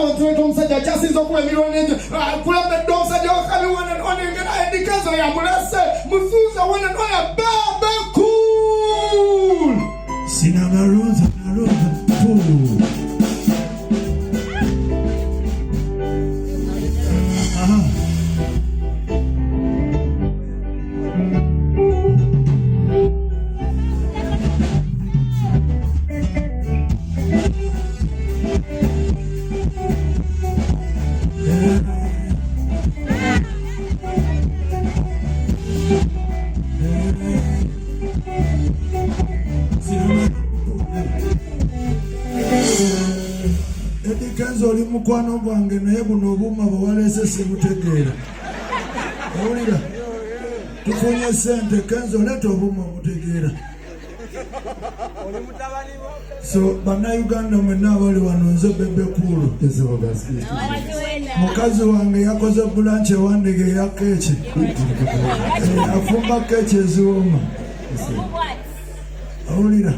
wantuleeta omusajja akyasinza okuba emirwana egyo kulembedde omusajja wakabi wanengera edikezo yamulese musuuza wanenoya Bebe Cool Sinagaroza Kenzo oli mukwano gwange naye buno obuuma bwewalese sibutegeera. Owulira? Tufunye ssente Kenzo leeta obuuma mutegeera. So bannayuganda mwenna abali wano nze Bebe Cool. Mukazi wange yakoze bulanchi ewandege ya keeki. Afumba keeki eziwooma. Owulira?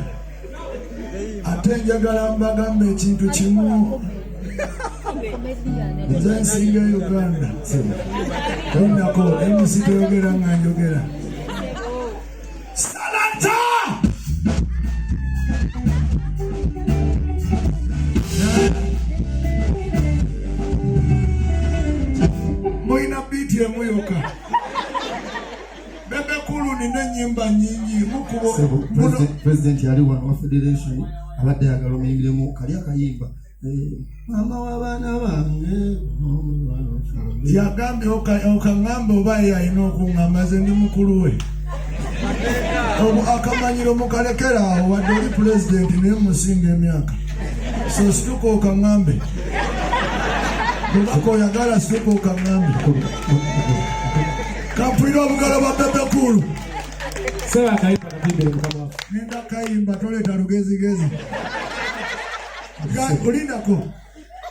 Ate njagala mbagambe ekintu kimu. Nze nsinga Uganda. Tonnako MC toyogera nga njogera. Salata! Moina biti emuyoka. Bebe Cool nina ennyimba nnyingi mukubo. President yali wano wa federation abadde ayagala omuyingiremu kali akayimba. Mama w'abaana bange yagambye okangamba oba yalina okuŋŋamba ze ndi mukulu we. Akamanyiro mukalekera awo wadde oli pulezidenti naye musinga emyaka. So situka okaŋŋambe. Bwebaka oyagala situka okaŋŋambe. Kampulira obugalo bwa Bebe Cool. Nenda kayimba toleeta lugezigezi. Olindako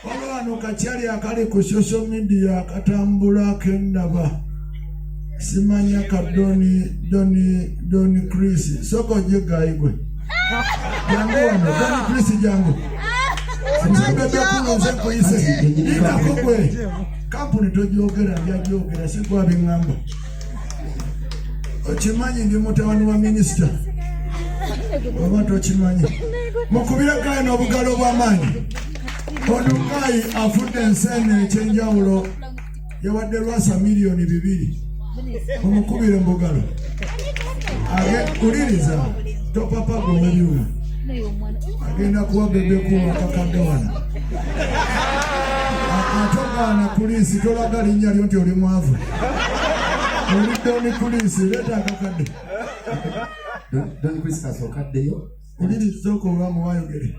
waliwo wano kakyali akali ku social media akatambula kendaba simanya ka Doni Chris soko jegayigwe jangu wano Doni Chris jangu Bebe Cool nze kuyise lindako gwe kampuni tojogera byajogera sigwa bingamba okimanyi ndi mutabani wa minisita oba tokimanyi mukubire Gayi n'obugalo bw'amaanyi. Ono Gayi afudde ensene ekyenjawulo yawadde Lwasa $2,000,000. Omukubire mbugalo. Uliriza topapa gwebyuma. Agenda kuwa Bebe Cool akakadde wano. Atogaana poliisi tolaga linnya lyo nti oli mwavu. Oli Doni poliisi leeta akakadde. Doni Chris kasokaddeyo. Uliriza okola muwayogere.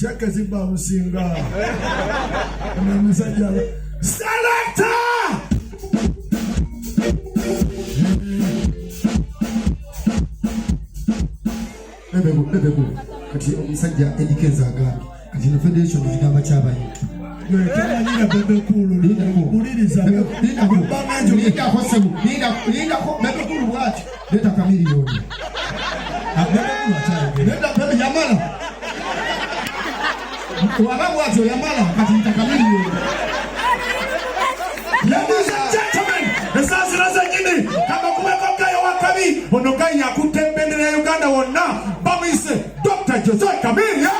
Cheke ziba musinga. Omusajja Salata! Bebe Cool. Kati omusajja Edikenza agambye. Kati no federation kigamba kyabayi. Temanyira Bebe Cool. Uliriza. Lindako Bebe Cool bwati. Leta kamiliyoni. Bebe yamala. Walabu wacho yamala kati nitakamiliyoni. Ladies and gentlemen, esasiraza nyini kama kumeko Gayi wakabi ono Gayi yakutte bendera ya Uganda wonna bamuyise Dr. Joseph Kabirya.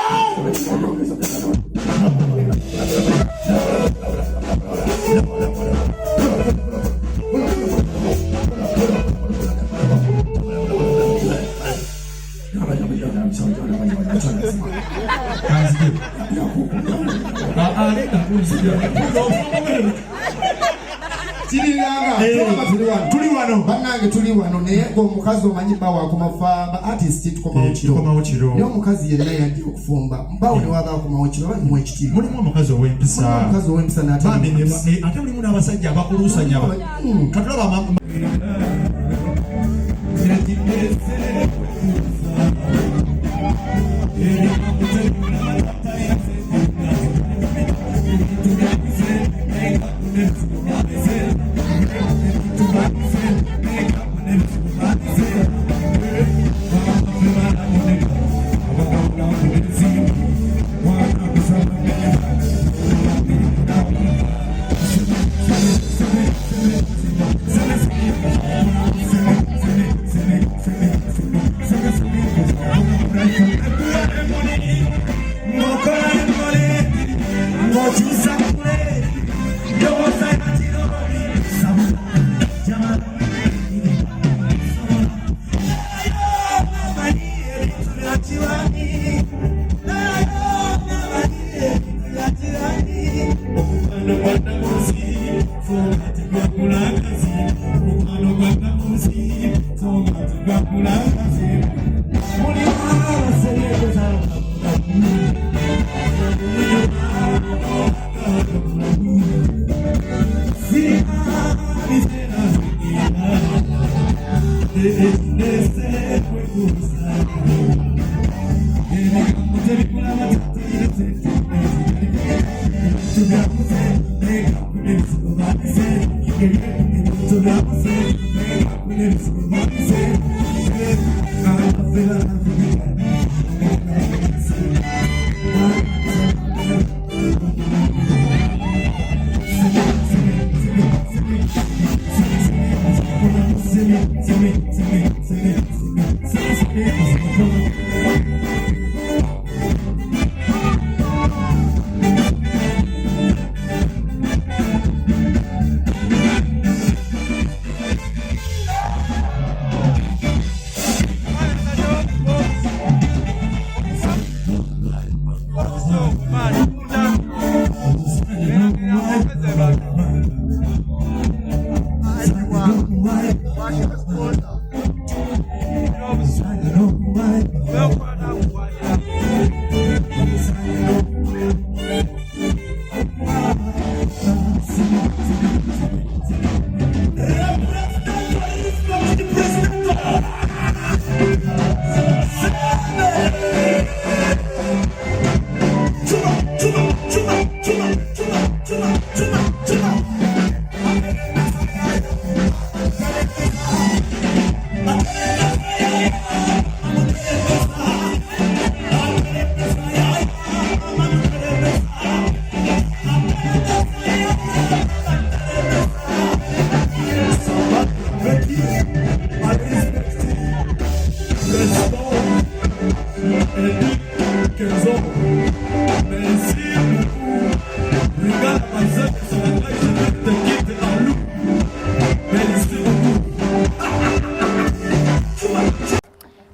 Tuli wano bannange tuli wano naye omukazi omanyi bawa kumafamba artist tukomawo kiro niyo omukazi yenna yadde okufumba mbawo ne waba kumawo kiro bali mu ekitiibwa mulimu omukazi ow'empisa n'ate mulimu n'abasajja abakulusanya katulaba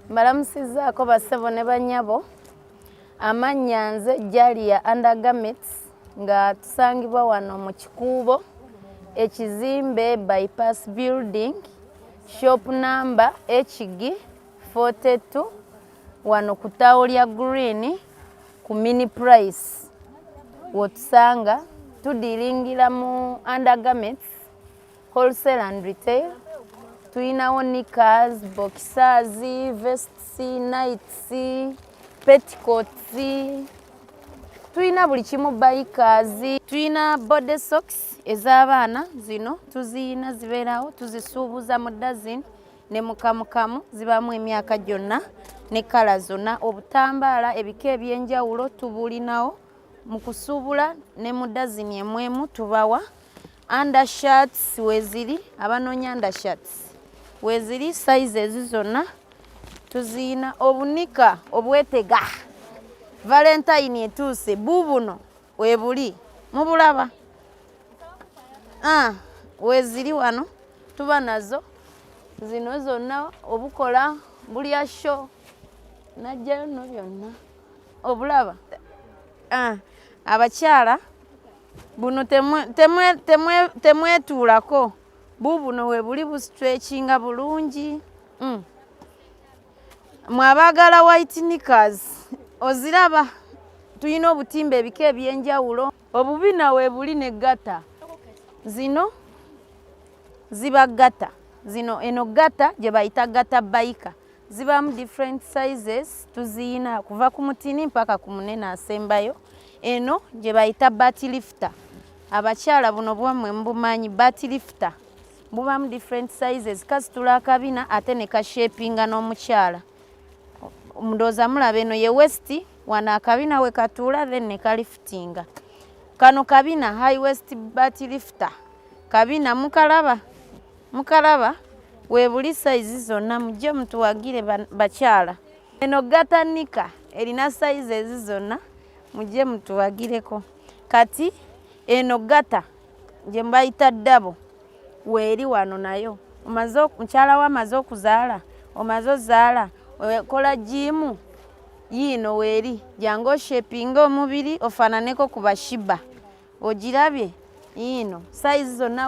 Mbalamusizaako bassebo ne bannyabo. Amannya nze Jalia Undergarments nga tusangibwa wano mu Kikuubo ekizimbe Bypass Building shop number HG 42 wano ku ttaawo lya Green ku mini price wotusanga tudiringira mu undergarments wholesale and retail. Tuyinawo knickers, boxers, vests, nights, petticoats, tuyina buli kimu, bikers, tuyina body socks ez'abaana zino tuziyina zibeerawo tuzisuubuza mu dozen ne mukamukamu zibamu emyaka gyonna ne kala zonna. Obutambaala ebika ebyenjawulo tubulinawo mu kusuubula ne mu dozen emwemu tubawa. Undershirts weziri abanoonya undershirts weziri sizes zonna tuziyina. Obunika obwetega Valentine etuuse buubuno webuli mubulaba weziri wano tuba nazo zino zonna. Obukola bulya show najjayo no byonna obulaba. Abakyala buno temwetuulako buubuno webuli bustretchinga bulungi. Mwabaagala white knickers oziraba tuyina obutimba ebika ebyenjawulo. Obubina webuli ne gata zino ziba gata zino. Eno gata gye bayita gata biker zibamu different sizes tuziyina kuva ku mutini mpaka ku munene asembayo. Eno gye bayita bat lifter. Abakyala buno bwammwe mbumanyi bat lifter bubamu different sizes kasitula akabina ate ne kashapinga n'omukyala. Ndowooza mulaba eno ye west wano akabina we katuula then ne kaliftinga. Kano kabina high west bat lifter kabina mukalaba webuli size zonna mujje mutuwagire bakyala. Eno gata nika erina sizes zonna mujje mutuwagireko. Kati eno gata gye mbayita ddabo weeri wano nayo mukyala we amaze okuzaala omaze ozaala okola jimu yiino weeri jangu oshepinga omubiri ofaananeko ku bashiba ogirabye yiino size zonna